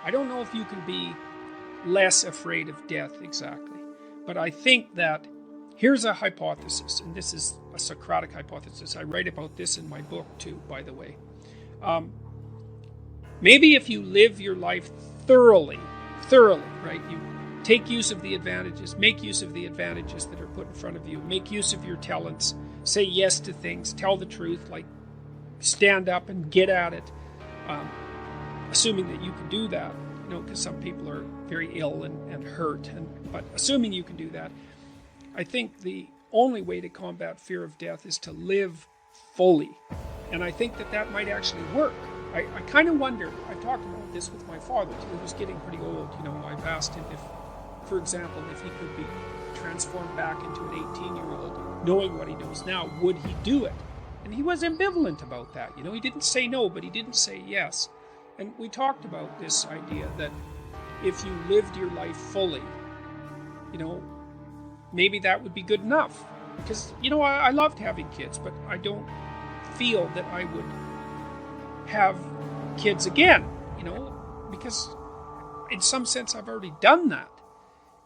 I don't know if you can be less afraid of death exactly, but I think that here's a hypothesis, and this is a Socratic hypothesis. I write about this in my book too, by the way. Maybe if you live your life thoroughly, right? You take use of the advantages, make use of the advantages that are put in front of you, make use of your talents, say yes to things, tell the truth, like stand up and get at it, assuming that you can do that, because some people are very ill and hurt, but assuming you can do that, I think the only way to combat fear of death is to live fully. And I think that might actually work. I kind of wonder, I've talked about this with my father, who's getting pretty old. I've asked him if, for example, if he could be transformed back into an 18-year-old, knowing what he knows now, would he do it? And he was ambivalent about that. He didn't say no, but he didn't say yes. And we talked about this idea that if you lived your life fully, maybe that would be good enough. Because, I loved having kids, but I don't feel that I would have kids again, because in some sense I've already done that.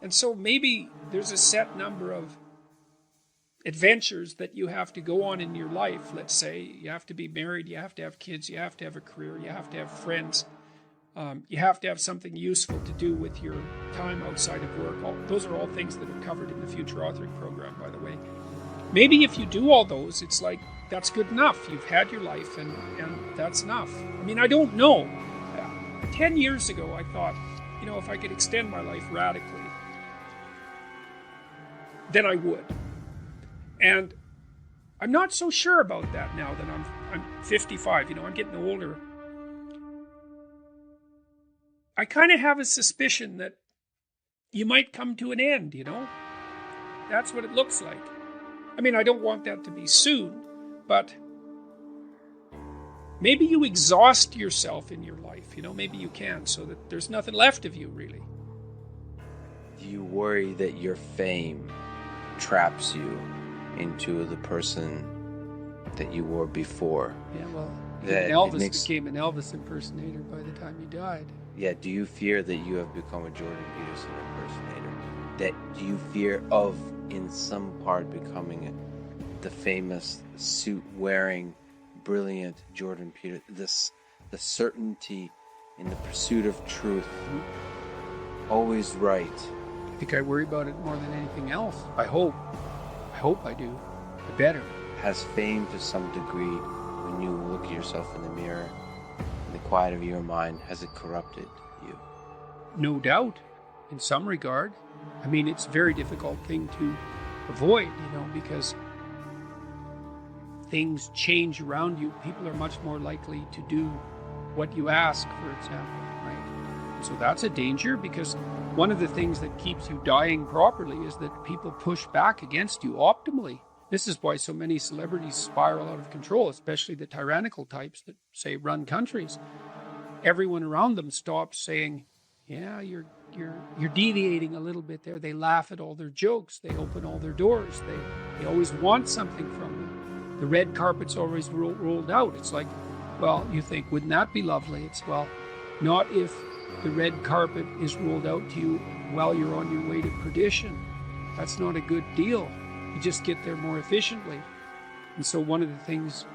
And so maybe there's a set number of adventures that you have to go on in your life. Let's say you have to be married, you have to have kids, you have to have a career, you have to have friends, you have to have something useful to do with your time outside of work. Those are all things that are covered in the Future Authoring Program, by the way. Maybe if you do all those, it's like, that's good enough. You've had your life, and that's enough. I don't know. 10 years ago, I thought, if I could extend my life radically, then I would. And I'm not so sure about that now that I'm 55. I'm getting older. I kind of have a suspicion that you might come to an end, That's what it looks like. I don't want that to be soon, but maybe you exhaust yourself in your life, maybe you can, so that there's nothing left of you, really. Do you worry that your fame traps you into the person that you were before? Yeah, well, Elvis became an Elvis impersonator by the time he died. Yeah, do you fear that you have become a Jordan Peterson impersonator? Do you fear of, in some part, becoming the famous suit-wearing, brilliant Jordan Peterson? The certainty in the pursuit of truth, always right. I think I worry about it more than anything else. I hope I do. I better. Has fame, to some degree, when you look at yourself in the mirror, in the quiet of your mind, has it corrupted you? No doubt, in some regard. It's a very difficult thing to avoid, because things change around you. People are much more likely to do what you ask, for example, right? So that's a danger, because one of the things that keeps you dying properly is that people push back against you optimally. This is why so many celebrities spiral out of control, especially the tyrannical types that, say, run countries. Everyone around them stops saying, yeah, you're deviating a little bit there. They laugh at all their jokes. They open all their doors. They always want something from them. The red carpet's always rolled out. It's like, well, you think, wouldn't that be lovely? It's, well, not if the red carpet is rolled out to you while you're on your way to perdition. That's not a good deal. You just get there more efficiently. And so one of the things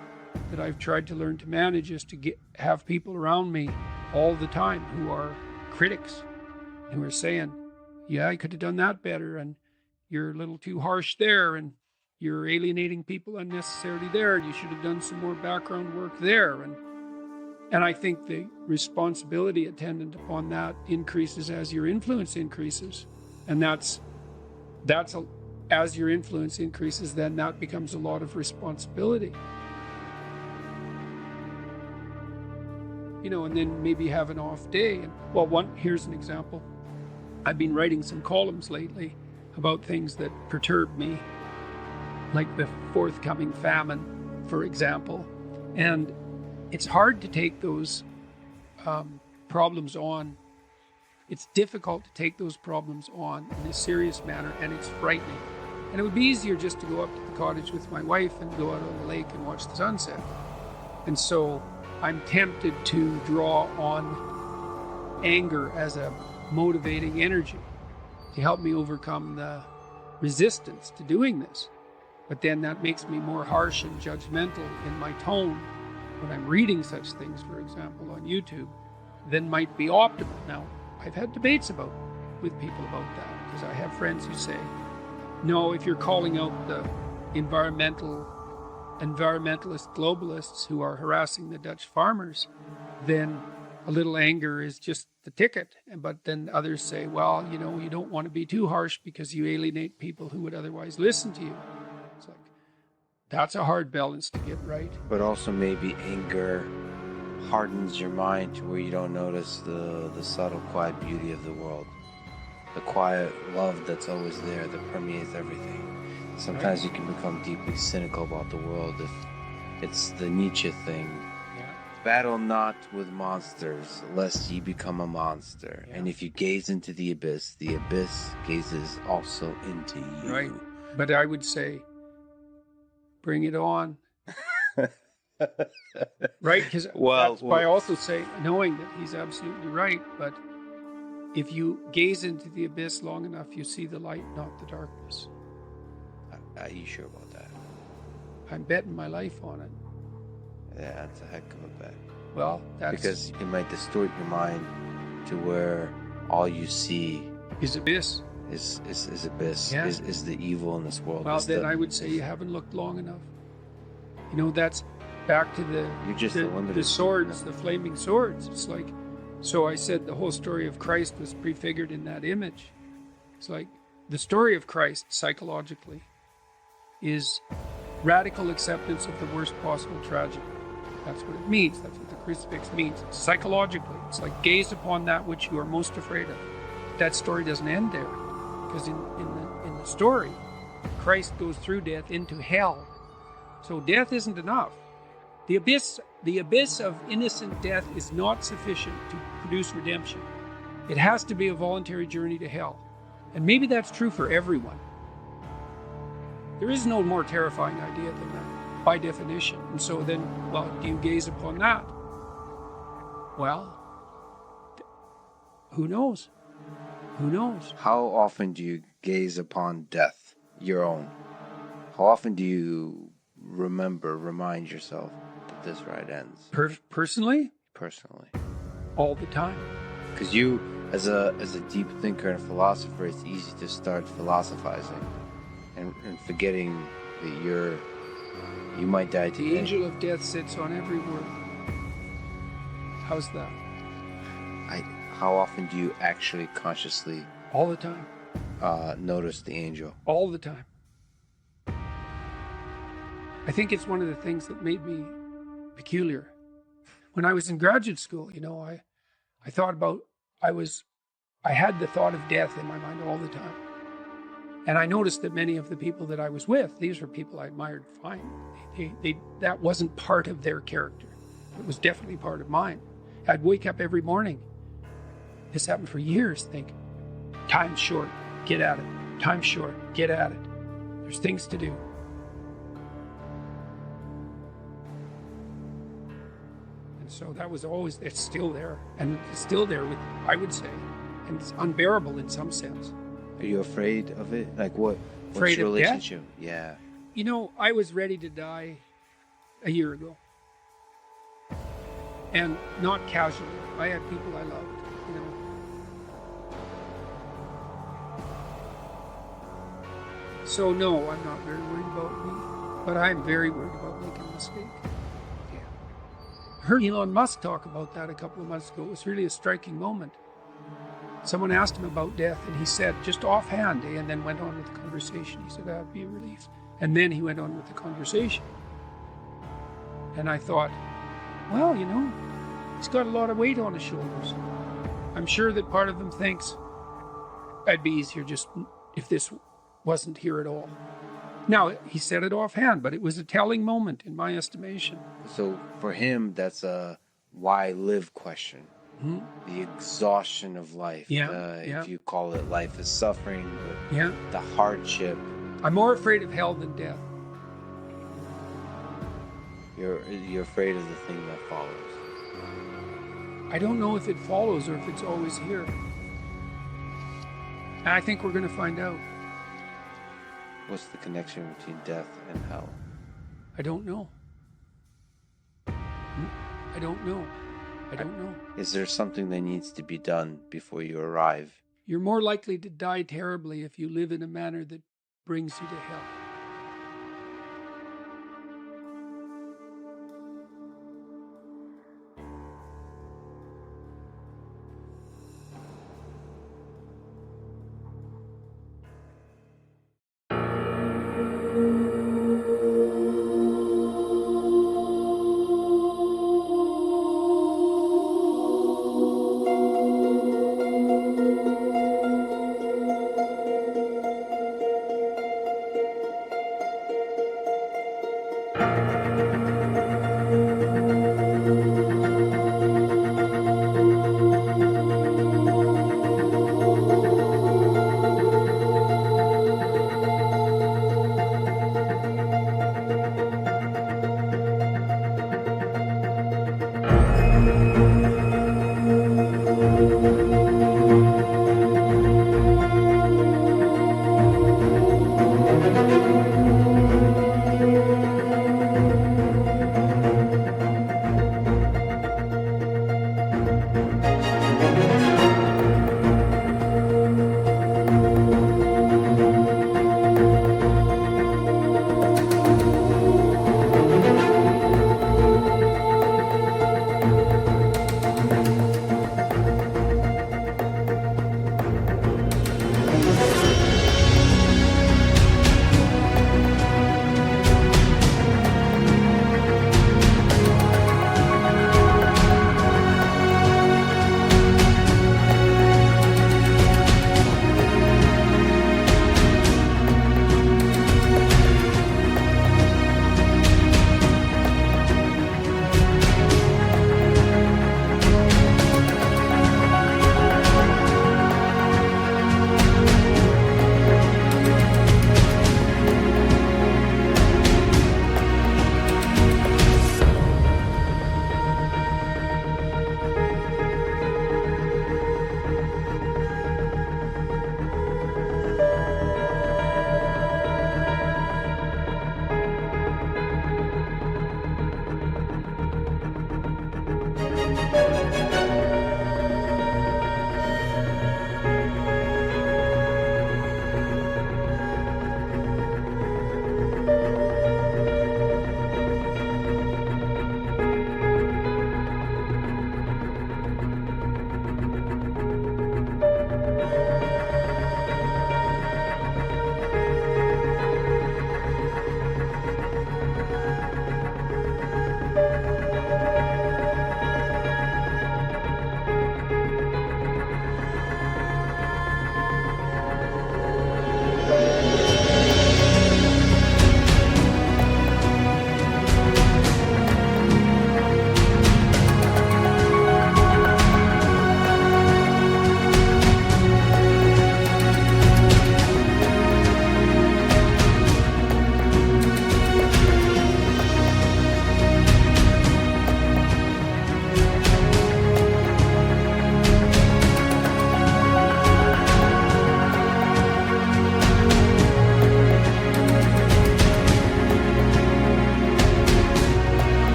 that I've tried to learn to manage is to have people around me all the time who are critics, who are saying, yeah, I could have done that better, and you're a little too harsh there, and you're alienating people unnecessarily there, and you should have done some more background work there. And I think the responsibility attendant upon that increases as your influence increases. And as your influence increases, then that becomes a lot of responsibility. And then maybe have an off day. Here's an example. I've been writing some columns lately about things that perturb me, like the forthcoming famine, for example. And it's hard to take those problems on. It's difficult to take those problems on in a serious manner, and it's frightening. And it would be easier just to go up to the cottage with my wife and go out on the lake and watch the sunset. And so I'm tempted to draw on anger as a motivating energy to help me overcome the resistance to doing this. But then that makes me more harsh and judgmental in my tone when I'm reading such things, for example, on YouTube, than might be optimal. Now, I've had debates with people about that, because I have friends who say, no, if you're calling out the environmentalist globalists who are harassing the Dutch farmers, then a little anger is just the ticket. But then others say, well, you don't want to be too harsh because you alienate people who would otherwise listen to you. It's like, that's a hard balance to get right. But also maybe anger hardens your mind to where you don't notice the subtle, quiet beauty of the world. The quiet love that's always there, that permeates everything. Sometimes you can become deeply cynical about the world if it's the Nietzsche thing. Yeah. Battle not with monsters, lest ye become a monster. Yeah. And if you gaze into the abyss gazes also into you. Right. But I would say, bring it on. Right? Because that's why I also say, knowing that he's absolutely right, but if you gaze into the abyss long enough, you see the light, not the darkness. Are you sure about that? I'm betting my life on it. Yeah, that's a heck of a bet. Well, that's... Because it might distort your mind to where all you see is abyss. Is abyss, yeah. is the evil in this world. Well, then I would say you haven't looked long enough. That's back to the swords, the flaming swords. It's like, so I said the whole story of Christ was prefigured in that image. It's like the story of Christ psychologically is radical acceptance of the worst possible tragedy. That's what it means. That's what the crucifix means. Psychologically, it's like gaze upon that which you are most afraid of. That story doesn't end there, because in the story, Christ goes through death into hell. So death isn't enough. The abyss of innocent death is not sufficient to produce redemption. It has to be a voluntary journey to hell. And maybe that's true for everyone. There is no more terrifying idea than that, by definition. And so then, well, do you gaze upon that? Well, who knows? Who knows? How often do you gaze upon death, your own? How often do you remind yourself that this ride ends? Personally? Personally. All the time. Because you, as a deep thinker and philosopher, it's easy to start philosophizing and forgetting that you might die today. The angel of death sits on every word. How's that? How often do you actually consciously... All the time. Notice the angel? All the time. I think it's one of the things that made me peculiar. When I was in graduate school, I thought about, I had the thought of death in my mind all the time. And I noticed that many of the people that I was with, these were people I admired fine. That wasn't part of their character. It was definitely part of mine. I'd wake up every morning. This happened for years. Think, time's short, get at it. Time's short, get at it. There's things to do. And so that was always, it's still there. And it's still there, I would say. And it's unbearable in some sense. Are you afraid of it? Like what's your relationship? Yeah. I was ready to die a year ago. And not casually. I had people I loved, So no, I'm not very worried about me. But I'm very worried about making a mistake. Yeah. I heard Elon Musk talk about that a couple of months ago. It was really a striking moment. Someone asked him about death, and he said, just offhand, and then went on with the conversation. He said, that'd be a relief. And then he went on with the conversation. And I thought, well, he's got a lot of weight on his shoulders. I'm sure that part of him thinks, it'd be easier just if this wasn't here at all. Now, he said it offhand, but it was a telling moment in my estimation. So for him, that's a why live question. Mm-hmm. The exhaustion of life. If you call it life is suffering, the hardship. I'm more afraid of hell than death. You're afraid of the thing that follows. I don't know if it follows or if it's always here. And I think we're going to find out. What's the connection between death and hell? I don't know. I don't know. I don't know. Is there something that needs to be done before you arrive? You're more likely to die terribly if you live in a manner that brings you to hell.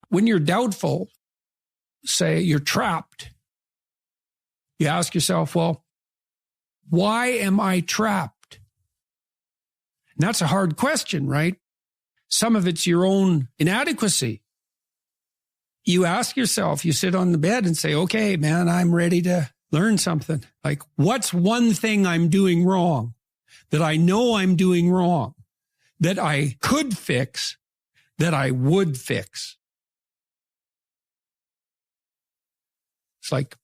when you're doubtful, say you're trapped, you ask yourself, well, why am I trapped? And that's a hard question, right? Some of it's your own inadequacy. You ask yourself, you sit on the bed and say, okay, man, I'm ready to learn something. Like, what's one thing I'm doing wrong that I know I'm doing wrong that I could fix, that I would fix? It's like,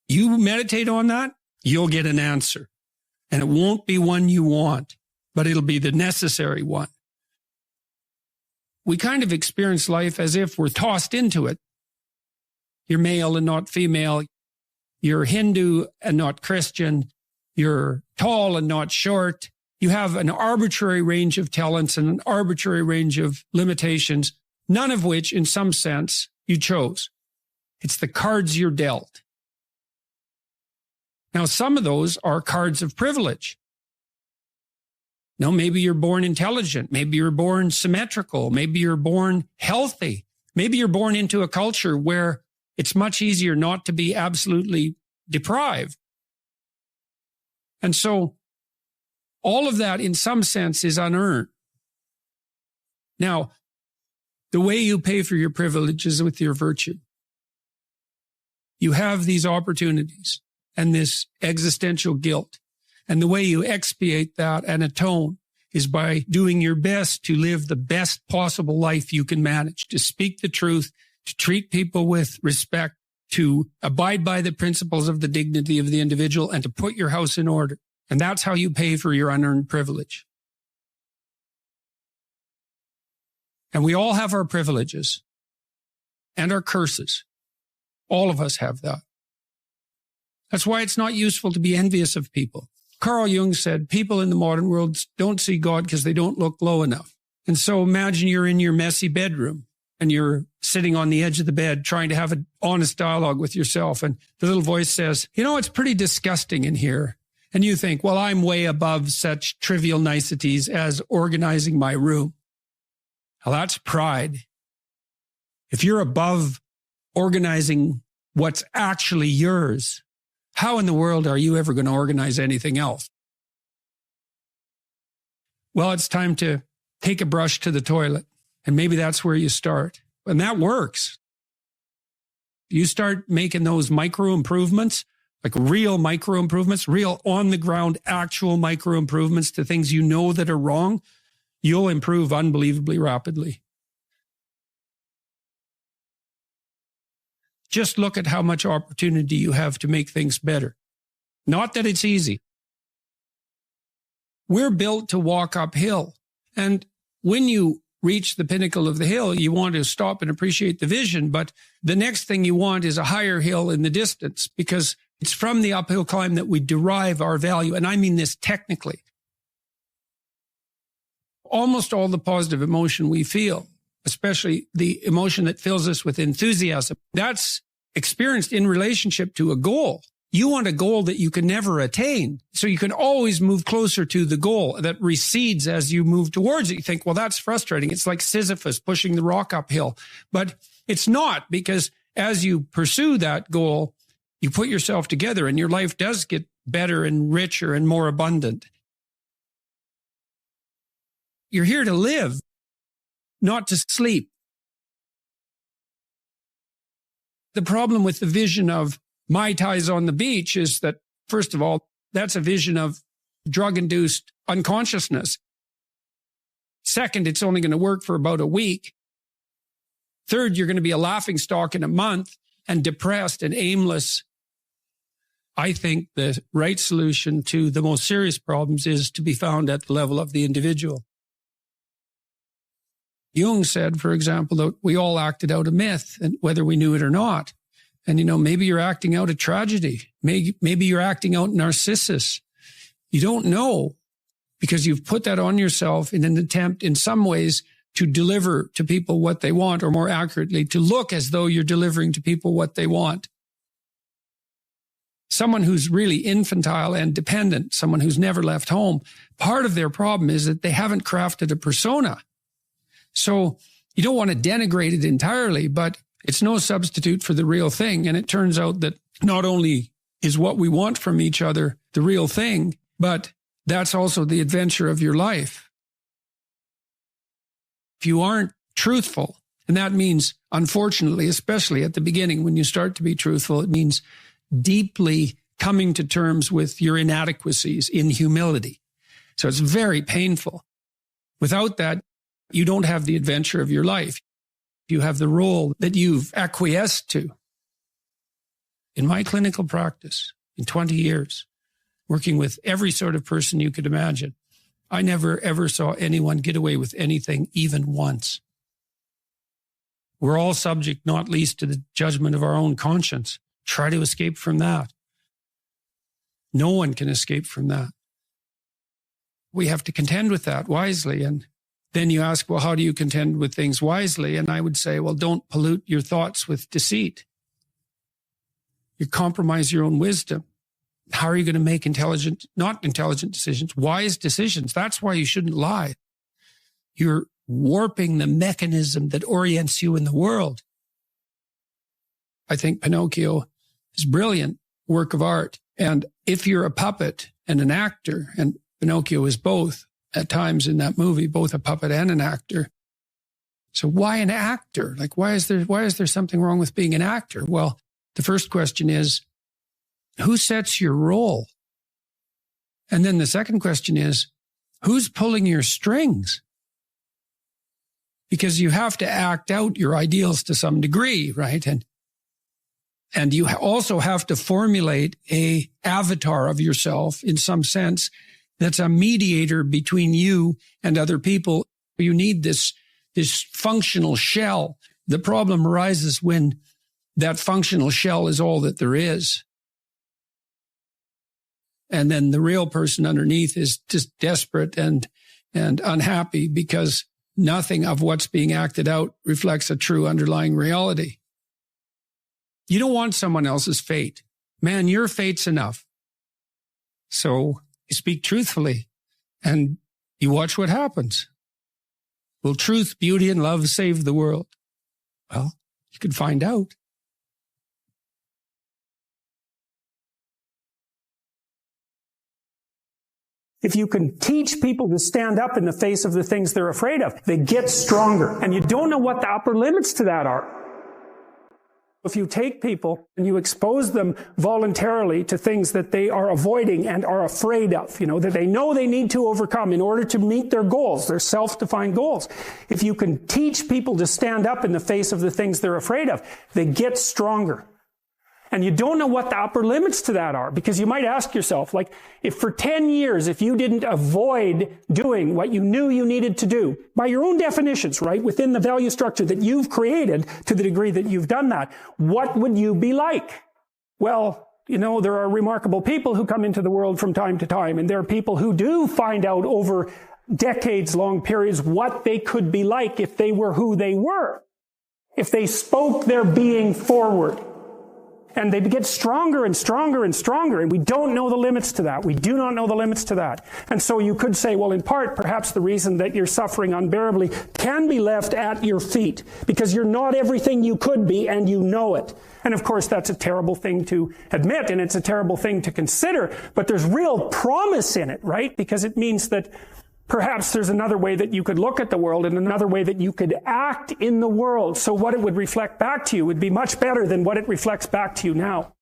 you meditate on that, you'll get an answer. And it won't be one you want, but it'll be the necessary one. We kind of experience life as if we're tossed into it. You're male and not female. You're Hindu and not Christian. You're tall and not short. You have an arbitrary range of talents and an arbitrary range of limitations, none of which, in some sense, you chose. It's the cards you're dealt. Now, some of those are cards of privilege. Now, maybe you're born intelligent. Maybe you're born symmetrical. Maybe you're born healthy. Maybe you're born into a culture where it's much easier not to be absolutely deprived. And so all of that, in some sense, is unearned. Now, the way you pay for your privilege is with your virtue. You have these opportunities and this existential guilt. And the way you expiate that and atone is by doing your best to live the best possible life you can manage, to speak the truth, to treat people with respect, to abide by the principles of the dignity of the individual, and to put your house in order. And that's how you pay for your unearned privilege. And we all have our privileges and our curses. All of us have that. That's why it's not useful to be envious of people. Carl Jung said, people in the modern world don't see God because they don't look low enough. And so imagine you're in your messy bedroom and you're sitting on the edge of the bed trying to have an honest dialogue with yourself. And the little voice says, you know, it's pretty disgusting in here. And you think, well, I'm way above such trivial niceties as organizing my room. Well, that's pride. If you're above organizing what's actually yours, how in the world are you ever going to organize anything else? Well, it's time to take a brush to the toilet. And maybe that's where you start. And that works. You start making those micro improvements, like real micro improvements, real on the ground, actual micro improvements to things you know that are wrong, you'll improve unbelievably rapidly. Just look at how much opportunity you have to make things better. Not that it's easy. We're built to walk uphill. And when you reach the pinnacle of the hill, you want to stop and appreciate the vision. But the next thing you want is a higher hill in the distance, because it's from the uphill climb that we derive our value. And I mean this technically. Almost all the positive emotion we feel, especially the emotion that fills us with enthusiasm, that's experienced in relationship to a goal. You want a goal that you can never attain. So you can always move closer to the goal that recedes as you move towards it. You think, well, that's frustrating. It's like Sisyphus pushing the rock uphill. But it's not, because as you pursue that goal, you put yourself together and your life does get better and richer and more abundant. You're here to live, not to sleep. The problem with the vision of Mai Tais on the beach is that, first of all, that's a vision of drug-induced unconsciousness. Second, it's only going to work for about a week. Third, you're going to be a laughingstock in a month and depressed and aimless. I think the right solution to the most serious problems is to be found at the level of the individual. Jung said, for example, that we all acted out a myth, and whether we knew it or not. And, you know, maybe you're acting out a tragedy. Maybe you're acting out Narcissus. You don't know, because you've put that on yourself in an attempt, in some ways, to deliver to people what they want, or more accurately, to look as though you're delivering to people what they want. Someone who's really infantile and dependent, someone who's never left home, part of their problem is that they haven't crafted a persona. So You don't want to denigrate it entirely, but it's no substitute for the real thing. And it turns out that not only is what we want from each other the real thing, but that's also the adventure of your life. If you aren't truthful, and that means, unfortunately, especially at the beginning, when you start to be truthful, it means deeply coming to terms with your inadequacies in humility. So it's very painful. Without that, you don't have the adventure of your life. You have the role that you've acquiesced to. In my clinical practice, in 20 years, working with every sort of person you could imagine, I never, ever saw anyone get away with anything even once. We're all subject, not least, to the judgment of our own conscience. Try to escape from that. No one can escape from that. We have to contend with that wisely. And then you ask, well, how do you contend with things wisely? And I would say, well, don't pollute your thoughts with deceit. You compromise your own wisdom. How are you going to make not intelligent decisions, wise decisions? That's why you shouldn't lie. You're warping the mechanism that orients you in the world. I think Pinocchio is a brilliant work of art. And if you're a puppet and an actor, and Pinocchio is both at times in that movie, both a puppet and an actor. So why an actor? Like, why is there something wrong with being an actor? Well, the first question is, who sets your role? And then the second question is, who's pulling your strings? Because you have to act out your ideals to some degree, right? And you also have to formulate a avatar of yourself in some sense that's a mediator between you and other people. You need this functional shell. The problem arises when that functional shell is all that there is. And then the real person underneath is just desperate and unhappy because nothing of what's being acted out reflects a true underlying reality. You don't want someone else's fate. Man, your fate's enough. So you speak truthfully and you watch what happens. Will truth, beauty, and love save the world? Well, you can find out. If you can teach people to stand up in the face of the things they're afraid of, they get stronger. And you don't know what the upper limits to that are. If you take people and you expose them voluntarily to things that they are avoiding and are afraid of, that they know they need to overcome in order to meet their goals, their self-defined goals. If you can teach people to stand up in the face of the things they're afraid of, they get stronger. And you don't know what the upper limits to that are, because you might ask yourself, like, if for 10 years, if you didn't avoid doing what you knew you needed to do, by your own definitions, right, within the value structure that you've created to the degree that you've done that, what would you be like? Well, there are remarkable people who come into the world from time to time, and there are people who do find out over decades-long periods what they could be like if they were who they were, if they spoke their being forward. And they get stronger and stronger and stronger, and we don't know the limits to that. We do not know the limits to that. And so you could say, well, in part, perhaps the reason that you're suffering unbearably can be left at your feet, because you're not everything you could be, and you know it. And of course, that's a terrible thing to admit, and it's a terrible thing to consider, but there's real promise in it, right? Because it means that perhaps there's another way that you could look at the world and another way that you could act in the world. So what it would reflect back to you would be much better than what it reflects back to you now.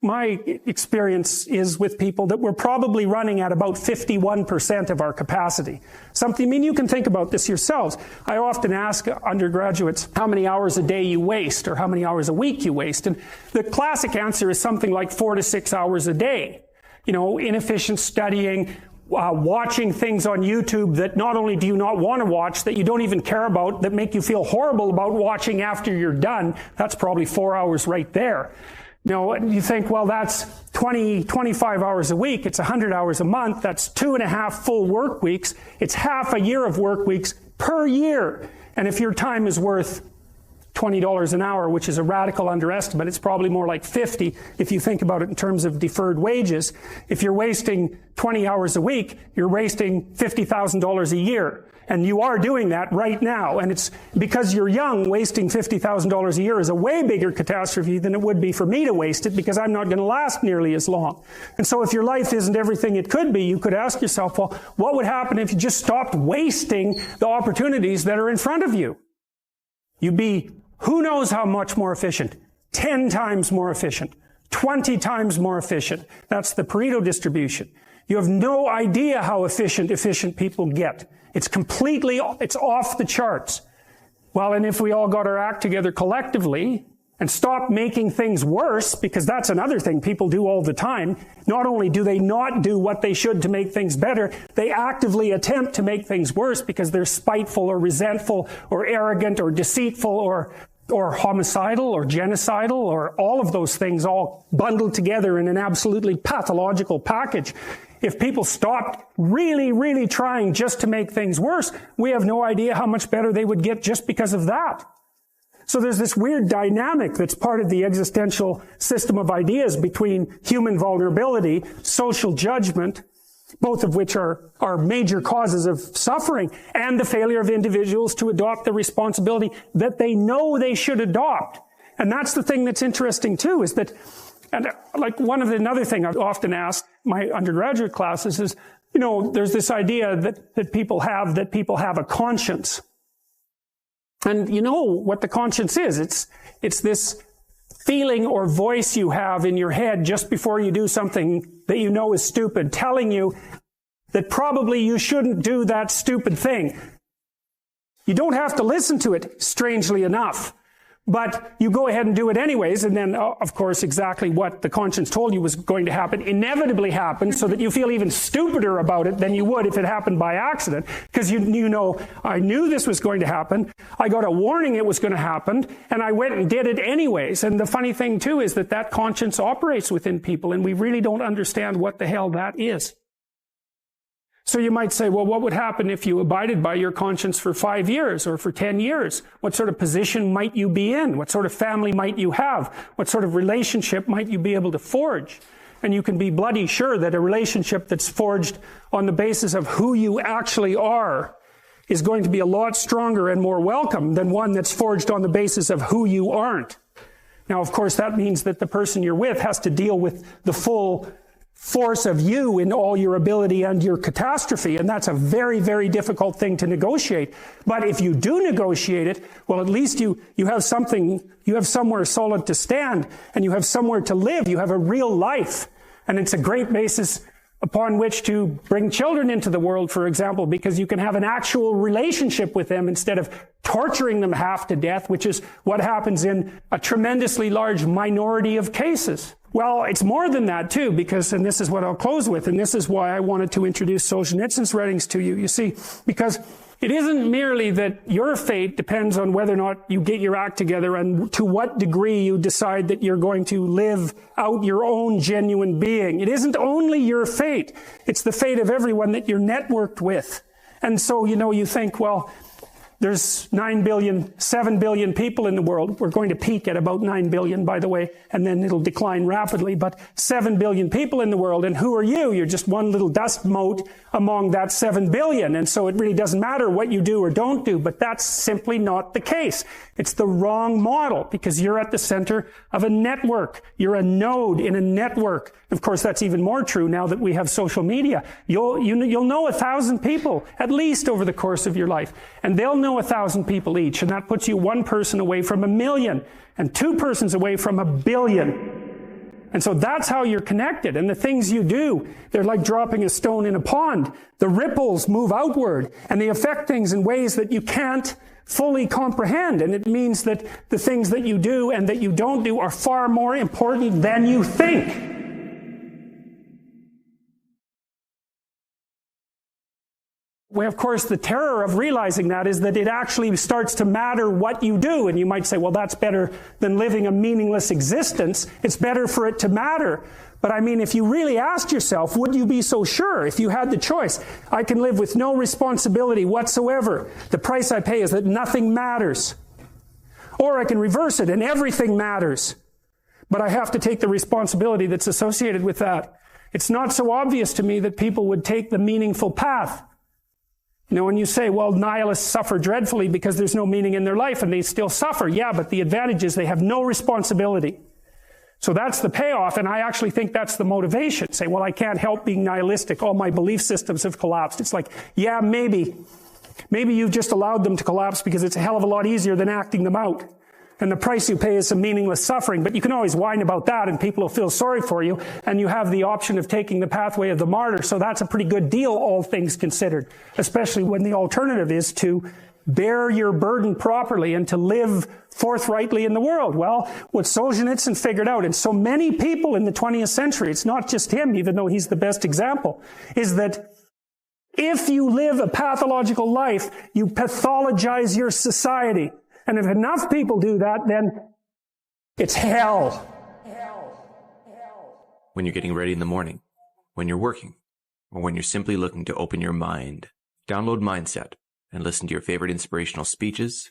My experience is with people that we're probably running at about 51% of our capacity. You can think about this yourselves. I often ask undergraduates how many hours a day you waste or how many hours a week you waste. And the classic answer is something like 4 to 6 hours a day. Inefficient studying, watching things on YouTube that not only do you not want to watch, that you don't even care about, that make you feel horrible about watching after you're done. That's probably 4 hours right there. You think, well, that's 25 hours a week. It's 100 hours a month. That's 2.5 full work weeks. It's half a year of work weeks per year. And if your time is worth $20 an hour, which is a radical underestimate. It's probably more like 50 if you think about it in terms of deferred wages. If you're wasting 20 hours a week, you're wasting $50,000 a year. And you are doing that right now. And it's because you're young, wasting $50,000 a year is a way bigger catastrophe than it would be for me to waste it, because I'm not going to last nearly as long. And so if your life isn't everything it could be, you could ask yourself, well, what would happen if you just stopped wasting the opportunities that are in front of you? You'd be who knows how much more efficient? 10 times more efficient. 20 times more efficient. That's the Pareto distribution. You have no idea how efficient people get. It's off the charts. Well, and if we all got our act together collectively and stopped making things worse, because that's another thing people do all the time, not only do they not do what they should to make things better, they actively attempt to make things worse because they're spiteful or resentful or arrogant or deceitful or homicidal or genocidal or all of those things all bundled together in an absolutely pathological package. If people stopped really, really trying just to make things worse, we have no idea how much better they would get just because of that. So there's this weird dynamic that's part of the existential system of ideas between human vulnerability, social judgment, both of which are major causes of suffering, and the failure of individuals to adopt the responsibility that they know they should adopt. And that's the thing that's interesting too, is that, and like another thing I've often asked my undergraduate classes is, there's this idea that people have a conscience. And you know what the conscience is. It's this feeling or voice you have in your head just before you do something that you know is stupid, telling you that probably you shouldn't do that stupid thing. You don't have to listen to it, strangely enough. But you go ahead and do it anyways, and then, of course, exactly what the conscience told you was going to happen inevitably happens, so that you feel even stupider about it than you would if it happened by accident. Because you know, I knew this was going to happen, I got a warning it was going to happen, and I went and did it anyways. And the funny thing, too, is that conscience operates within people, and we really don't understand what the hell that is. So you might say, well, what would happen if you abided by your conscience for 5 years or for 10 years? What sort of position might you be in? What sort of family might you have? What sort of relationship might you be able to forge? And you can be bloody sure that a relationship that's forged on the basis of who you actually are is going to be a lot stronger and more welcome than one that's forged on the basis of who you aren't. Now, of course, that means that the person you're with has to deal with the full force of you in all your ability and your catastrophe, and that's a very, very difficult thing to negotiate. But if you do negotiate it, well, at least you have something, you have somewhere solid to stand, and you have somewhere to live. You have a real life, and it's a great basis upon which to bring children into the world, for example, because you can have an actual relationship with them instead of torturing them half to death, which is what happens in a tremendously large minority of cases. Well, it's more than that too, because, and this is what I'll close with, and this is why I wanted to introduce Solzhenitsyn's writings to you. You see, because it isn't merely that your fate depends on whether or not you get your act together and to what degree you decide that you're going to live out your own genuine being. It isn't only your fate. It's the fate of everyone that you're networked with. And so, you think, well, there's 7 billion people in the world. We're going to peak at about 9 billion, by the way, and then it'll decline rapidly. But 7 billion people in the world, and who are you? You're just one little dust mote among that 7 billion. And so it really doesn't matter what you do or don't do, but that's simply not the case. It's the wrong model, because you're at the center of a network. You're a node in a network. Of course, that's even more true now that we have social media. You'll know 1,000 people, at least over the course of your life. And they'll know 1,000 people each. And that puts you one person away from 1 million and 2 persons away from 1 billion. And so that's how you're connected. And the things you do, they're like dropping a stone in a pond. The ripples move outward, and they affect things in ways that you can't fully comprehend. And it means that the things that you do and that you don't do are far more important than you think. Well, of course, the terror of realizing that is that it actually starts to matter what you do. And you might say, well, that's better than living a meaningless existence. It's better for it to matter. But I mean, if you really asked yourself, would you be so sure if you had the choice? I can live with no responsibility whatsoever. The price I pay is that nothing matters. Or I can reverse it and everything matters. But I have to take the responsibility that's associated with that. It's not so obvious to me that people would take the meaningful path. You know, when you say, well, nihilists suffer dreadfully because there's no meaning in their life, and they still suffer. Yeah, but the advantage is they have no responsibility. So that's the payoff, and I actually think that's the motivation. Say, well, I can't help being nihilistic. All my belief systems have collapsed. It's like, yeah, maybe. Maybe you've just allowed them to collapse because it's a hell of a lot easier than acting them out. And the price you pay is some meaningless suffering. But you can always whine about that and people will feel sorry for you. And you have the option of taking the pathway of the martyr. So that's a pretty good deal, all things considered. Especially when the alternative is to bear your burden properly and to live forthrightly in the world. Well, what Solzhenitsyn figured out, and so many people in the 20th century, it's not just him, even though he's the best example, is that if you live a pathological life, you pathologize your society. And if enough people do that, then it's hell. When you're getting ready in the morning, when you're working, or when you're simply looking to open your mind, download Mindset and listen to your favorite inspirational speeches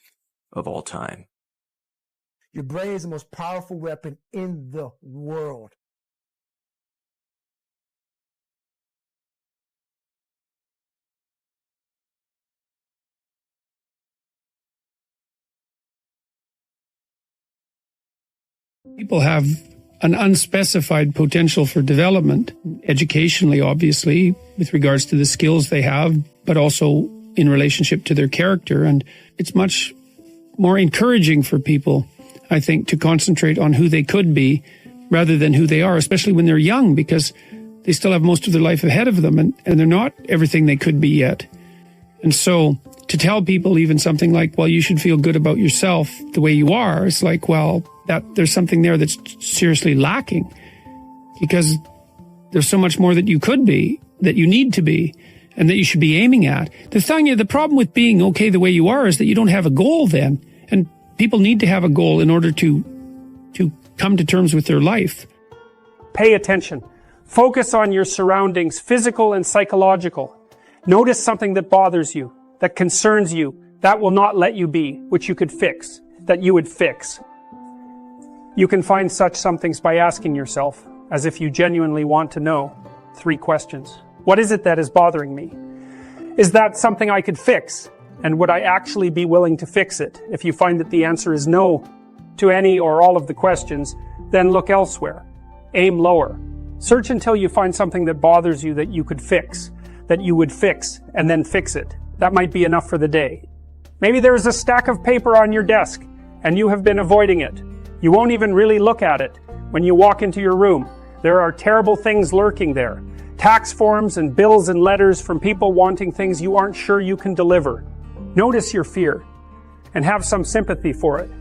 of all time. Your brain is the most powerful weapon in the world. People have an unspecified potential for development, educationally, obviously, with regards to the skills they have, but also in relationship to their character. And it's much more encouraging for people, I think, to concentrate on who they could be rather than who they are, especially when they're young, because they still have most of their life ahead of them and they're not everything they could be yet. And so to tell people even something like, well, you should feel good about yourself the way you are, it's like, well, that there's something there that's seriously lacking, because there's so much more that you could be, that you need to be, and that you should be aiming at. The problem with being okay the way you are is that you don't have a goal then. And people need to have a goal in order to come to terms with their life. Pay attention. Focus on your surroundings, physical and psychological. Notice something that bothers you, that concerns you, that will not let you be, which you could fix, that you would fix. You can find such somethings by asking yourself, as if you genuinely want to know, 3 questions. What is it that is bothering me? Is that something I could fix? And would I actually be willing to fix it? If you find that the answer is no to any or all of the questions, then look elsewhere. Aim lower. Search until you find something that bothers you that you could fix, that you would fix, and then fix it. That might be enough for the day. Maybe there is a stack of paper on your desk, and you have been avoiding it. You won't even really look at it. When you walk into your room, there are terrible things lurking there. Tax forms and bills and letters from people wanting things you aren't sure you can deliver. Notice your fear and have some sympathy for it.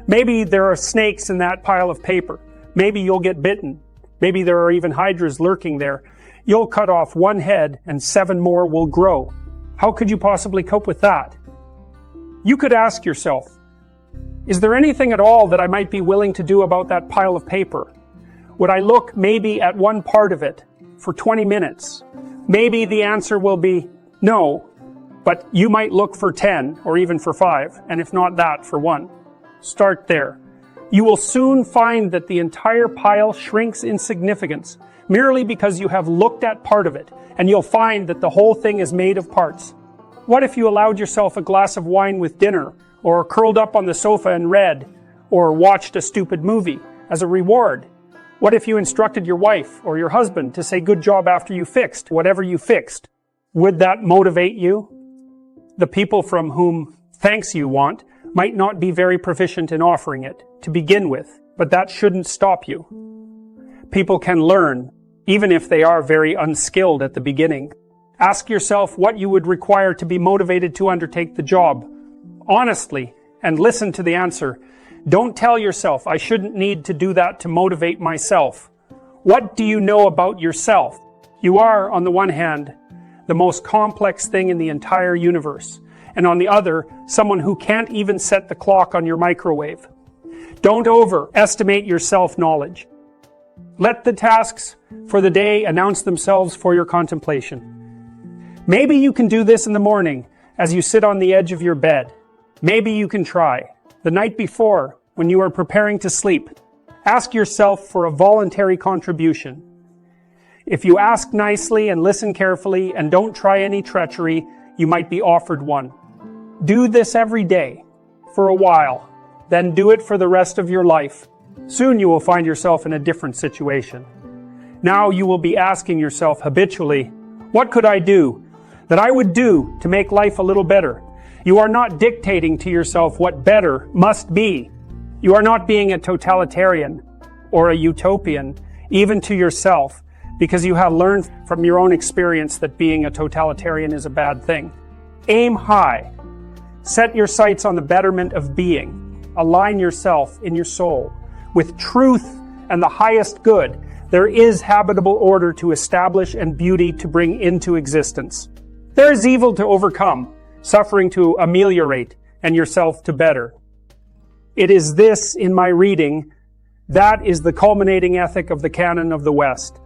Maybe there are snakes in that pile of paper. Maybe you'll get bitten. Maybe there are even hydras lurking there. You'll cut off 1 head and 7 more will grow. How could you possibly cope with that? You could ask yourself, is there anything at all that I might be willing to do about that pile of paper? Would I look maybe at one part of it for 20 minutes? Maybe the answer will be no, but you might look for 10 or even for 5, and if not that, for 1. Start there. You will soon find that the entire pile shrinks in significance merely because you have looked at part of it, and you'll find that the whole thing is made of parts. What if you allowed yourself a glass of wine with dinner, or curled up on the sofa and read, or watched a stupid movie as a reward? What if you instructed your wife or your husband to say good job after you fixed whatever you fixed? Would that motivate you? The people from whom thanks you want might not be very proficient in offering it to begin with, but that shouldn't stop you. People can learn, even if they are very unskilled at the beginning. Ask yourself what you would require to be motivated to undertake the job, honestly, and listen to the answer. Don't tell yourself, I shouldn't need to do that to motivate myself. What do you know about yourself? You are, on the one hand, the most complex thing in the entire universe, and on the other, someone who can't even set the clock on your microwave. Don't overestimate your self-knowledge. Let the tasks for the day announce themselves for your contemplation. Maybe you can do this in the morning as you sit on the edge of your bed. Maybe you can try. The night before, when you are preparing to sleep, ask yourself for a voluntary contribution. If you ask nicely and listen carefully and don't try any treachery, you might be offered one. Do this every day, for a while, then do it for the rest of your life. Soon you will find yourself in a different situation. Now you will be asking yourself habitually, what could I do that I would do to make life a little better? You are not dictating to yourself what better must be. You are not being a totalitarian or a utopian, even to yourself, because you have learned from your own experience that being a totalitarian is a bad thing. Aim high. Set your sights on the betterment of being. Align yourself in your soul with truth and the highest good. There is habitable order to establish and beauty to bring into existence. There is evil to overcome, suffering to ameliorate, and yourself to better. It is this, in my reading, that is the culminating ethic of the canon of the West.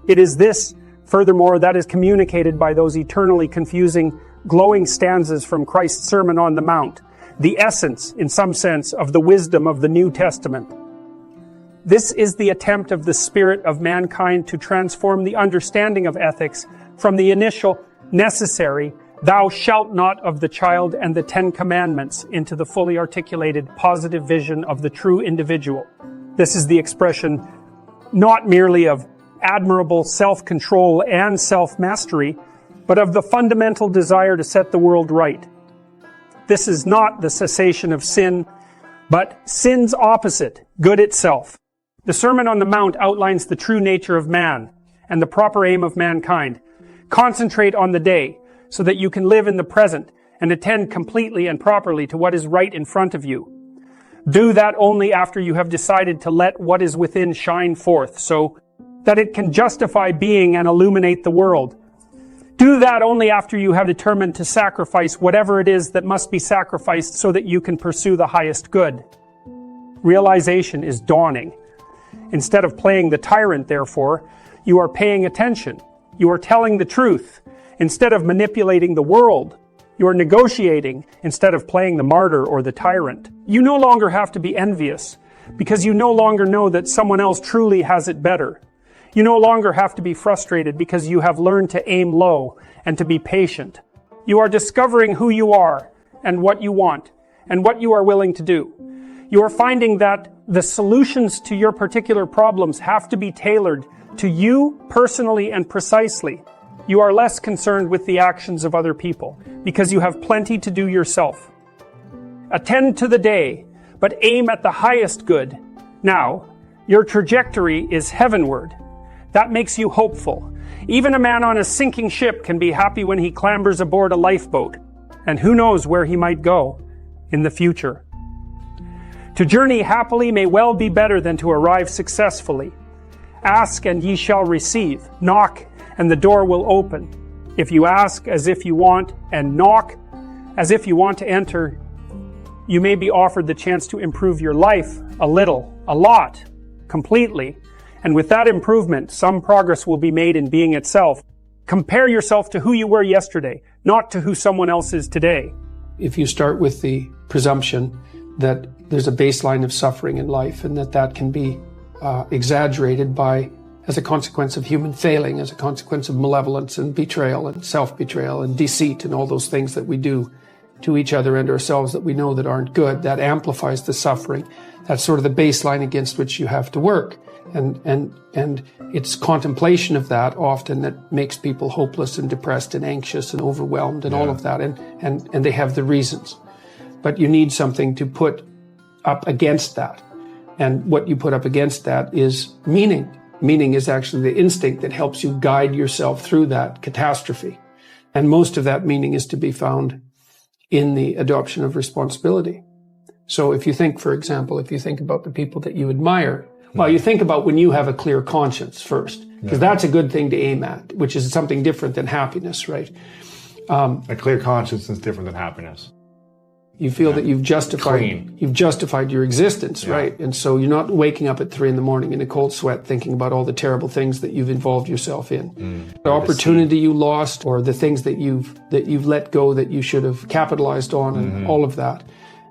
It is this, furthermore, that is communicated by those eternally confusing, glowing stanzas from Christ's Sermon on the Mount, the essence, in some sense, of the wisdom of the New Testament. This is the attempt of the spirit of mankind to transform the understanding of ethics from the initial, necessary, thou shalt not of the child and the 10 Commandments into the fully articulated positive vision of the true individual. This is the expression not merely of admirable self-control and self-mastery, but of the fundamental desire to set the world right. This is not the cessation of sin, but sin's opposite, good itself. The Sermon on the Mount outlines the true nature of man and the proper aim of mankind. Concentrate on the day so that you can live in the present and attend completely and properly to what is right in front of you. Do that only after you have decided to let what is within shine forth so that it can justify being and illuminate the world. Do that only after you have determined to sacrifice whatever it is that must be sacrificed so that you can pursue the highest good. Realization is dawning. Instead of playing the tyrant, therefore, you are paying attention. You are telling the truth. Instead of manipulating the world, you are negotiating instead of playing the martyr or the tyrant. You no longer have to be envious because you no longer know that someone else truly has it better. You no longer have to be frustrated because you have learned to aim low and to be patient. You are discovering who you are and what you want and what you are willing to do. You are finding that the solutions to your particular problems have to be tailored to you personally and precisely. You are less concerned with the actions of other people because you have plenty to do yourself. Attend to the day, but aim at the highest good. Now, your trajectory is heavenward. That makes you hopeful. Even a man on a sinking ship can be happy when he clambers aboard a lifeboat, and who knows where he might go in the future. To journey happily may well be better than to arrive successfully. Ask and ye shall receive. Knock and the door will open. If you ask as if you want and knock as if you want to enter, you may be offered the chance to improve your life a little, a lot, completely. And with that improvement, some progress will be made in being itself. Compare yourself to who you were yesterday, not to who someone else is today. If you start with the presumption that there's a baseline of suffering in life and that can be exaggerated as a consequence of human failing, as a consequence of malevolence and betrayal and self-betrayal and deceit and all those things that we do to each other and ourselves that we know that aren't good, that amplifies the suffering. That's sort of the baseline against which you have to work. And it's contemplation of that often that makes people hopeless and depressed and anxious and overwhelmed and all of that. And they have the reasons. But you need something to put up against that. And what you put up against that is meaning. Meaning is actually the instinct that helps you guide yourself through that catastrophe. And most of that meaning is to be found in the adoption of responsibility. So if you think, for example, if you think about the people that you admire, well, you think about when you have a clear conscience first, because that's a good thing to aim at, which is something different than happiness, right? A clear conscience is different than happiness. You feel that you've justified your existence, right? And so you're not waking up at 3 a.m. in a cold sweat thinking about all the terrible things that you've involved yourself in. The opportunity you lost, or the things that you've let go that you should have capitalized on, and all of that.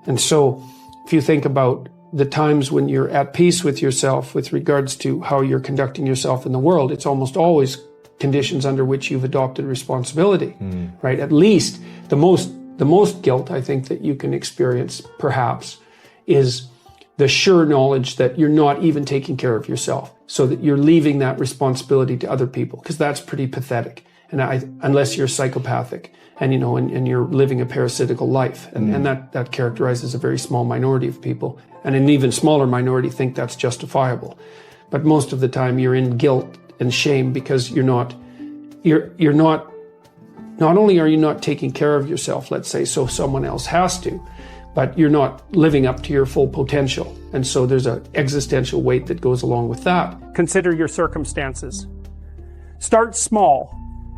And so If you think about the times when you're at peace with yourself with regards to how you're conducting yourself in the world, it's almost always conditions under which you've adopted responsibility, right? At least the most guilt I think that you can experience perhaps is the sure knowledge that you're not even taking care of yourself, so that you're leaving that responsibility to other people, because that's pretty pathetic. And unless you're psychopathic and, you know, and you're living a parasitical life, and that characterizes a very small minority of people, and an even smaller minority think that's justifiable. But most of the time you're in guilt and shame because you're not only are you not taking care of yourself, let's say, so someone else has to, but you're not living up to your full potential. And so there's an existential weight that goes along with that. Consider your circumstances. Start small.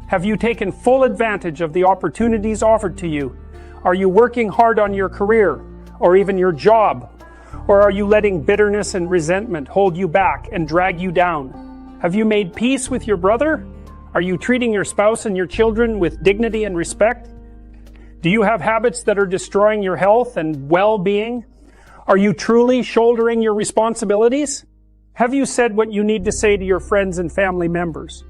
Have you taken full advantage of the opportunities offered to you? Are you working hard on your career or even your job? Or are you letting bitterness and resentment hold you back and drag you down? Have you made peace with your brother? Are you treating your spouse and your children with dignity and respect? Do you have habits that are destroying your health and well-being? Are you truly shouldering your responsibilities? Have you said what you need to say to your friends and family members?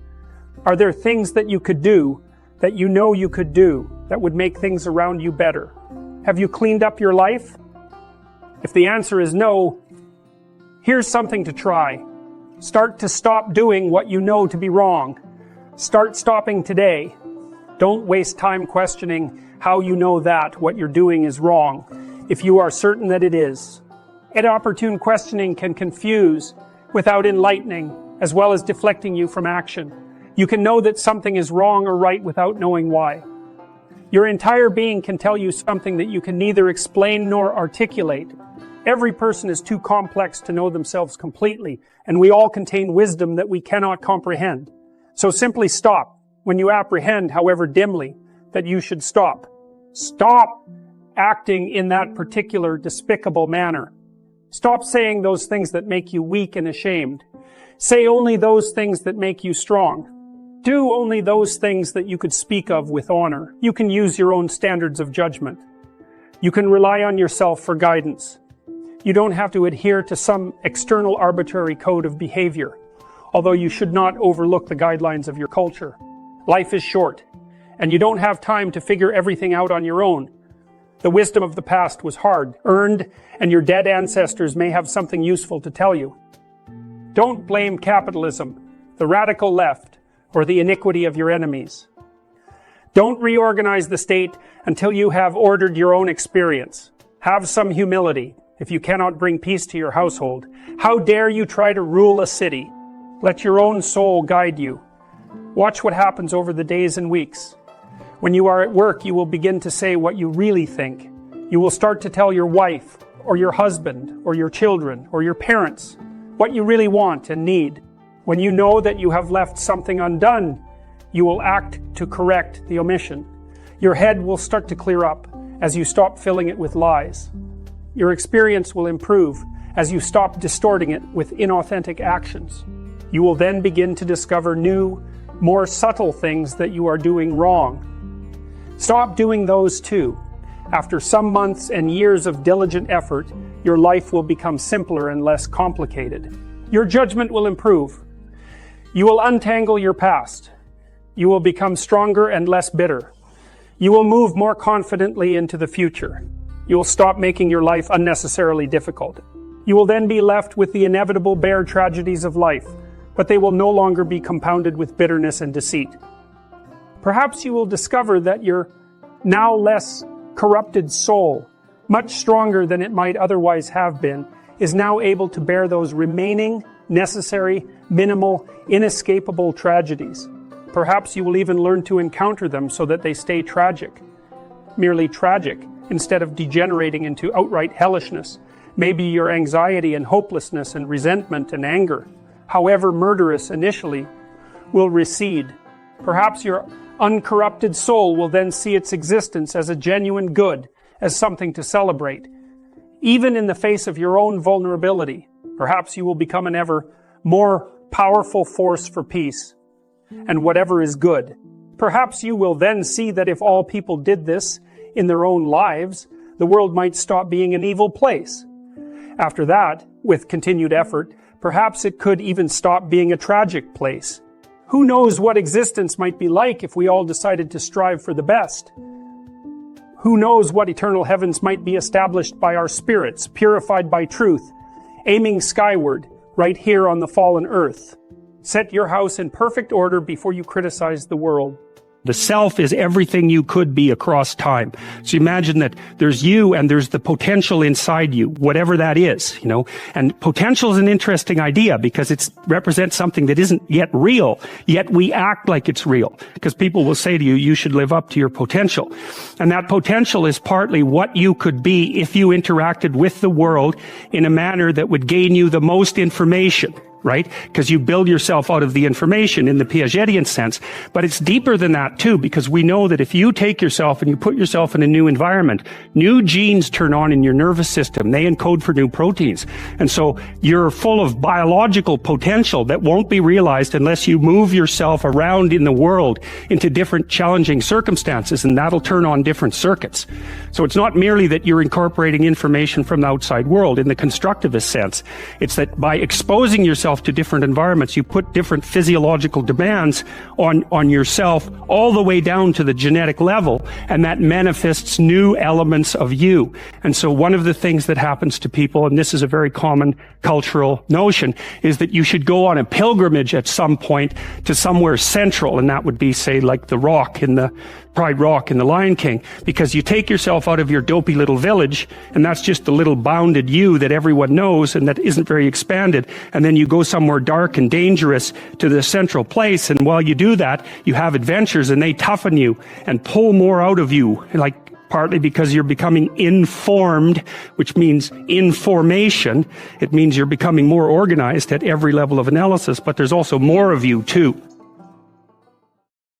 Are there things that you could do, that you know you could do, that would make things around you better? Have you cleaned up your life? If the answer is no, here's something to try. Start to stop doing what you know to be wrong. Start stopping today. Don't waste time questioning how you know that what you're doing is wrong, if you are certain that it is. Inopportune questioning can confuse without enlightening, as well as deflecting you from action. You can know that something is wrong or right without knowing why. Your entire being can tell you something that you can neither explain nor articulate. Every person is too complex to know themselves completely, and we all contain wisdom that we cannot comprehend. So simply stop when you apprehend, however dimly, that you should stop. Stop acting in that particular despicable manner. Stop saying those things that make you weak and ashamed. Say only those things that make you strong. Do only those things that you could speak of with honor. You can use your own standards of judgment. You can rely on yourself for guidance. You don't have to adhere to some external arbitrary code of behavior, although you should not overlook the guidelines of your culture. Life is short, and you don't have time to figure everything out on your own. The wisdom of the past was hard earned, and your dead ancestors may have something useful to tell you. Don't blame capitalism, the radical left, or the iniquity of your enemies. Don't reorganize the state until you have ordered your own experience. Have some humility if you cannot bring peace to your household. How dare you try to rule a city? Let your own soul guide you. Watch what happens over the days and weeks. When you are at work, you will begin to say what you really think. You will start to tell your wife, or your husband, or your children, or your parents what you really want and need. When you know that you have left something undone, you will act to correct the omission. Your head will start to clear up as you stop filling it with lies. Your experience will improve as you stop distorting it with inauthentic actions. You will then begin to discover new, more subtle things that you are doing wrong. Stop doing those too. After some months and years of diligent effort, your life will become simpler and less complicated. Your judgment will improve. You will untangle your past. You will become stronger and less bitter. You will move more confidently into the future. You will stop making your life unnecessarily difficult. You will then be left with the inevitable bare tragedies of life, but they will no longer be compounded with bitterness and deceit. Perhaps you will discover that your now less corrupted soul, much stronger than it might otherwise have been, is now able to bear those remaining, necessary, minimal, inescapable tragedies. Perhaps you will even learn to encounter them so that they stay tragic, merely tragic, instead of degenerating into outright hellishness. Maybe your anxiety and hopelessness and resentment and anger, however murderous initially, will recede. Perhaps your uncorrupted soul will then see its existence as a genuine good, as something to celebrate. Even in the face of your own vulnerability, perhaps you will become an ever more powerful force for peace and whatever is good. Perhaps you will then see that if all people did this in their own lives, the world might stop being an evil place. After that, with continued effort, perhaps it could even stop being a tragic place. Who knows what existence might be like if we all decided to strive for the best? Who knows what eternal heavens might be established by our spirits, purified by truth, aiming skyward, right here on the fallen earth. Set your house in perfect order before you criticize the world. The self is everything you could be across time. So imagine that there's you and there's the potential inside you, whatever that is, And potential is an interesting idea because it represents something that isn't yet real, yet we act like it's real. Because people will say to you, you should live up to your potential. And that potential is partly what you could be if you interacted with the world in a manner that would gain you the most information. Right? Because you build yourself out of the information in the Piagetian sense. But it's deeper than that too, because we know that if you take yourself and you put yourself in a new environment, new genes turn on in your nervous system. They encode for new proteins. And so you're full of biological potential that won't be realized unless you move yourself around in the world into different challenging circumstances, and that'll turn on different circuits. So it's not merely that you're incorporating information from the outside world in the constructivist sense. It's that by exposing yourself to different environments, you put different physiological demands on yourself all the way down to the genetic level, and that manifests new elements of you. And so one of the things that happens to people, and this is a very common cultural notion, is that you should go on a pilgrimage at some point to somewhere central, and that would be, say, like the Rock in the Pride Rock in The Lion King, because you take yourself out of your dopey little village, and that's just the little bounded you that everyone knows and that isn't very expanded, and then you go somewhere dark and dangerous to the central place, and while you do that, you have adventures, and they toughen you and pull more out of you, like partly because you're becoming informed, which means information. It means you're becoming more organized at every level of analysis, but there's also more of you too.